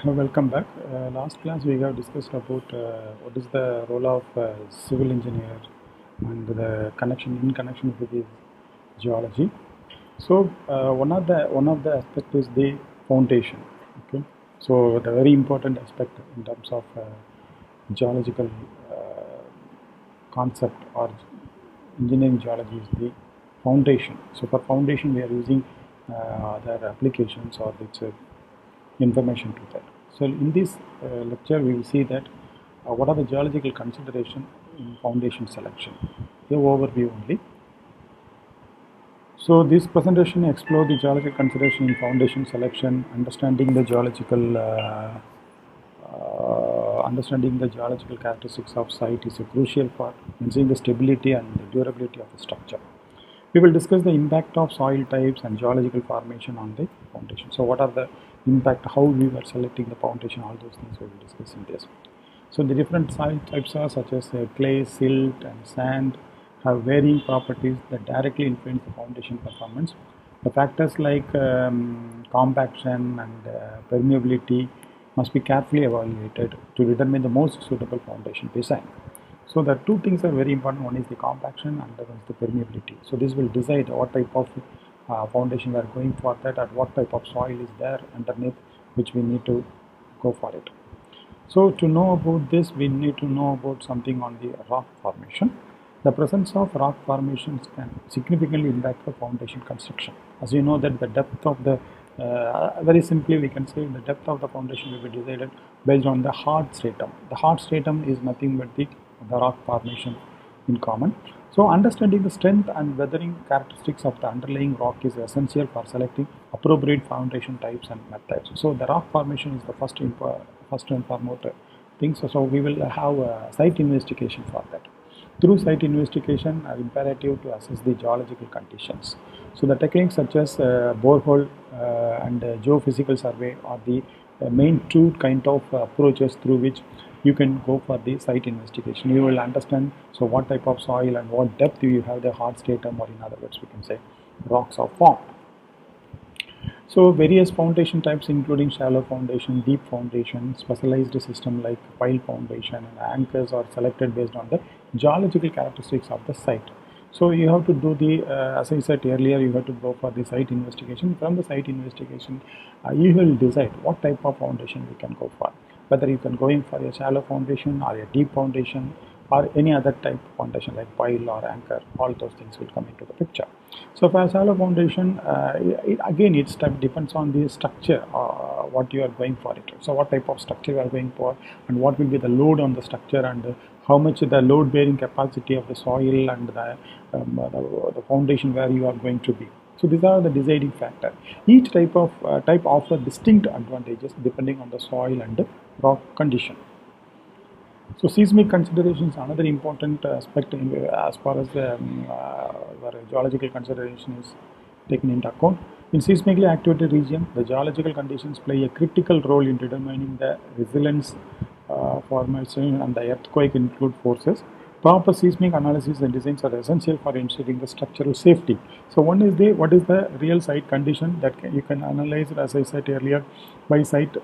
Welcome back. Last class we have discussed about what is the role of civil engineer and the connection in connection with the geology. So one of the aspect is the foundation. Okay, so the very important aspect in terms of geological concept or engineering geology is the foundation. So for foundation we are using other applications or its information to that. So in this lecture we will see that what are the geological consideration in foundation selection. The overview only. So this presentation explore the geological consideration in foundation selection, understanding the geological characteristics of site is a crucial for ensuring the stability and the durability of the structure. We will discuss the impact of soil types and geological formation on the foundation. So what are the impact, how we were selecting the foundation, all those things we will discuss in this. So the different soil types are such as clay, silt and sand have varying properties that directly influence the foundation performance. The factors like compaction and permeability must be carefully evaluated to determine the most suitable foundation design. So the two things are very important. One is the compaction and the other is the permeability. So this will decide what type of foundation we are going for, that and what type of soil is there underneath which we need to go for it. So to know about this, we need to know about something on the rock formation. The presence of rock formations can significantly impact the foundation construction. As you know that the depth of the, very simply we can say the depth of the foundation will be decided based on the hard stratum. The hard stratum is nothing but the rock formation in common. So understanding the strength and weathering characteristics of the underlying rock is essential for selecting appropriate foundation types and methods. So the rock formation is the first and foremost thing. So we will have a site investigation for that. Through site investigation are imperative to assess the geological conditions. So the techniques such as borehole and geophysical survey are the main two kind of approaches through which you can go for the site investigation. You will understand so what type of soil and what depth you have the hard stratum, or in other words we can say rocks are formed. So various foundation types including shallow foundation, deep foundation, specialized system like pile foundation and anchors are selected based on the geological characteristics of the site. So you have to do the, as I said earlier, you have to go for the site investigation. From the site investigation, you will decide what type of foundation you can go for. Whether you can go in for a shallow foundation or a deep foundation or any other type of foundation like pile or anchor, all those things will come into the picture. So for a shallow foundation, it depends on the structure, what you are going for it. So what type of structure you are going for and what will be the load on the structure and how much the load bearing capacity of the soil and the foundation where you are going to be. So these are the deciding factor. Each type offers distinct advantages depending on the soil and the rock condition. So seismic considerations another important aspect as far as the geological consideration is taken into account. In seismically activated region, the geological conditions play a critical role in determining the resilience, formation and the earthquake include forces. Proper seismic analysis and designs are essential for ensuring the structural safety. So one is what is the real site condition that you can analyze, as I said earlier, by site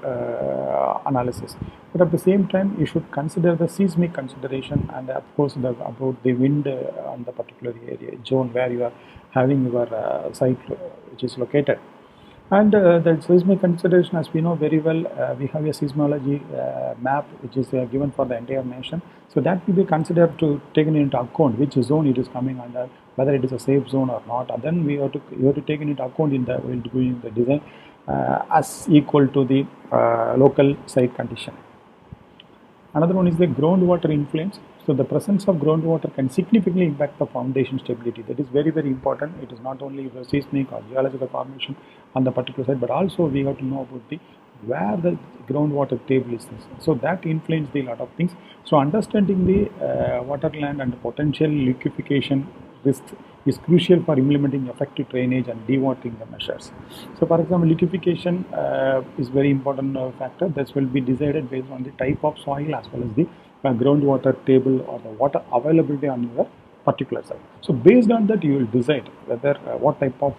analysis. But at the same time, you should consider the seismic consideration and of course about the wind on the particular area zone where you are having your site which is located. And the seismic consideration, as we know very well, we have a seismology map which is given for the entire nation. So that will be considered to taken into account which zone it is coming under, whether it is a safe zone or not. And then you have to take into account in the while doing the design as equal to the local site condition. Another one is the groundwater influence. So the presence of groundwater can significantly impact the foundation stability. That is very, very important. It is not only the seismic or geological formation on the particular site, but also we have to know about the where the groundwater table is. So that influences a lot of things. So understanding the waterland and the potential liquefaction risks is crucial for implementing effective drainage and dewatering the measures. So for example, liquefaction is very important factor that will be decided based on the type of soil as well as the groundwater table or the water availability on your particular site. So based on that you will decide whether what type of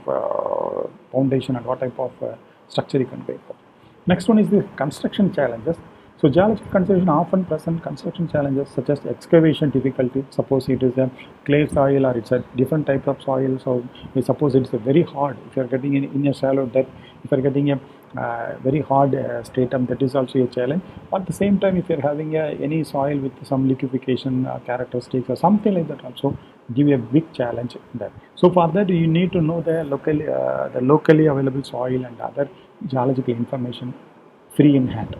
foundation and what type of structure you can go for. Next one is the construction challenges. So geological conservation often present construction challenges such as excavation difficulty. Suppose it is a clay soil or it's a different type of soil. So we suppose it's a very hard. If you are getting in a shallow depth, if you are getting a very hard stratum, that is also a challenge. At the same time, if you are having any soil with some liquefaction characteristics or something like that, also give you a big challenge there. So for that, you need to know the locally available soil and other geological information free in hand.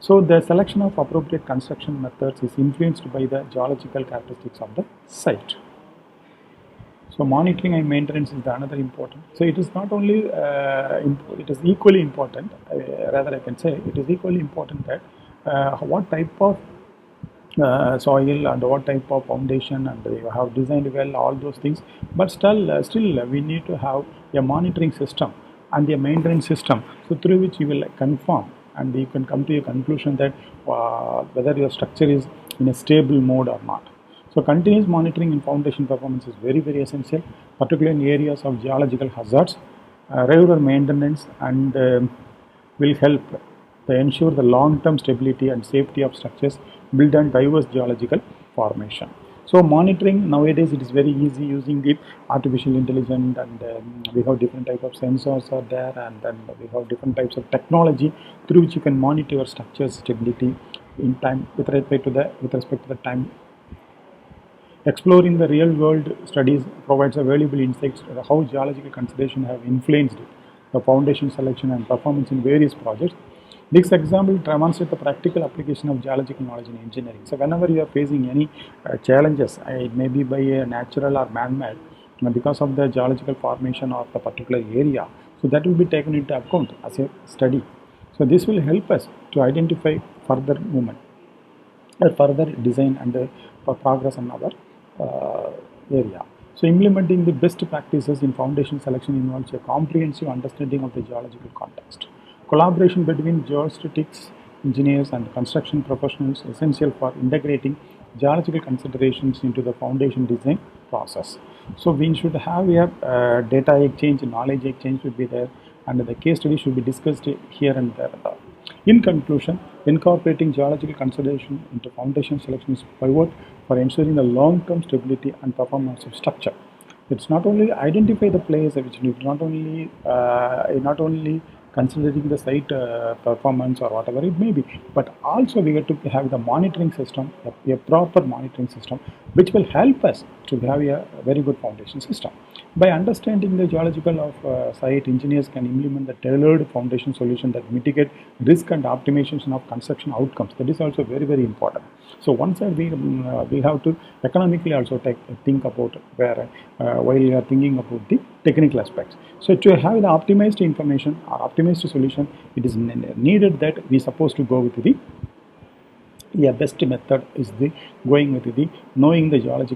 So the selection of appropriate construction methods is influenced by the geological characteristics of the site. So monitoring and maintenance is the another important. So it is not only it is equally important. Rather, I can say it is equally important that what type of soil and what type of foundation and you have designed well, all those things. But still we need to have a monitoring system and a maintenance system. So through which you will confirm and you can come to a conclusion that whether your structure is in a stable mode or not. So continuous monitoring in foundation performance is very, very essential, particularly in areas of geological hazards. Regular maintenance and will help to ensure the long-term stability and safety of structures built on diverse geological formation. So monitoring nowadays it is very easy using the artificial intelligence, and we have different type of sensors are there, and then we have different types of technology through which you can monitor your structure's stability in time with respect to the time. Exploring the real-world studies provides a valuable insights into how geological consideration have influenced the foundation selection and performance in various projects. This example demonstrates the practical application of geological knowledge in engineering. So whenever you are facing any challenges, it may be by a natural or man-made, because of the geological formation of the particular area, so that will be taken into account as a study. So this will help us to identify further movement, further design and progress in our area. So implementing the best practices in foundation selection involves a comprehensive understanding of the geological context. Collaboration between geostatics engineers and construction professionals is essential for integrating geological considerations into the foundation design process. So we should have a data exchange, knowledge exchange should be there, and the case study should be discussed here and there. In conclusion, incorporating geological consideration into foundation selection is pivot for ensuring the long-term stability and performance of structure. It's not only identify the place, which not only considering the site performance or whatever it may be, but also we have to have the monitoring system, a proper monitoring system, which will help us to have a very good foundation system. By understanding the geological of site, engineers can implement the tailored foundation solution that mitigate risk and optimization of construction outcomes. That is also very, very important. So one side we have to economically also think about where while you are thinking about the technical aspects. So to have the optimized information or optimized solution, it is needed that we supposed to go with the best method is the going with the knowing the geological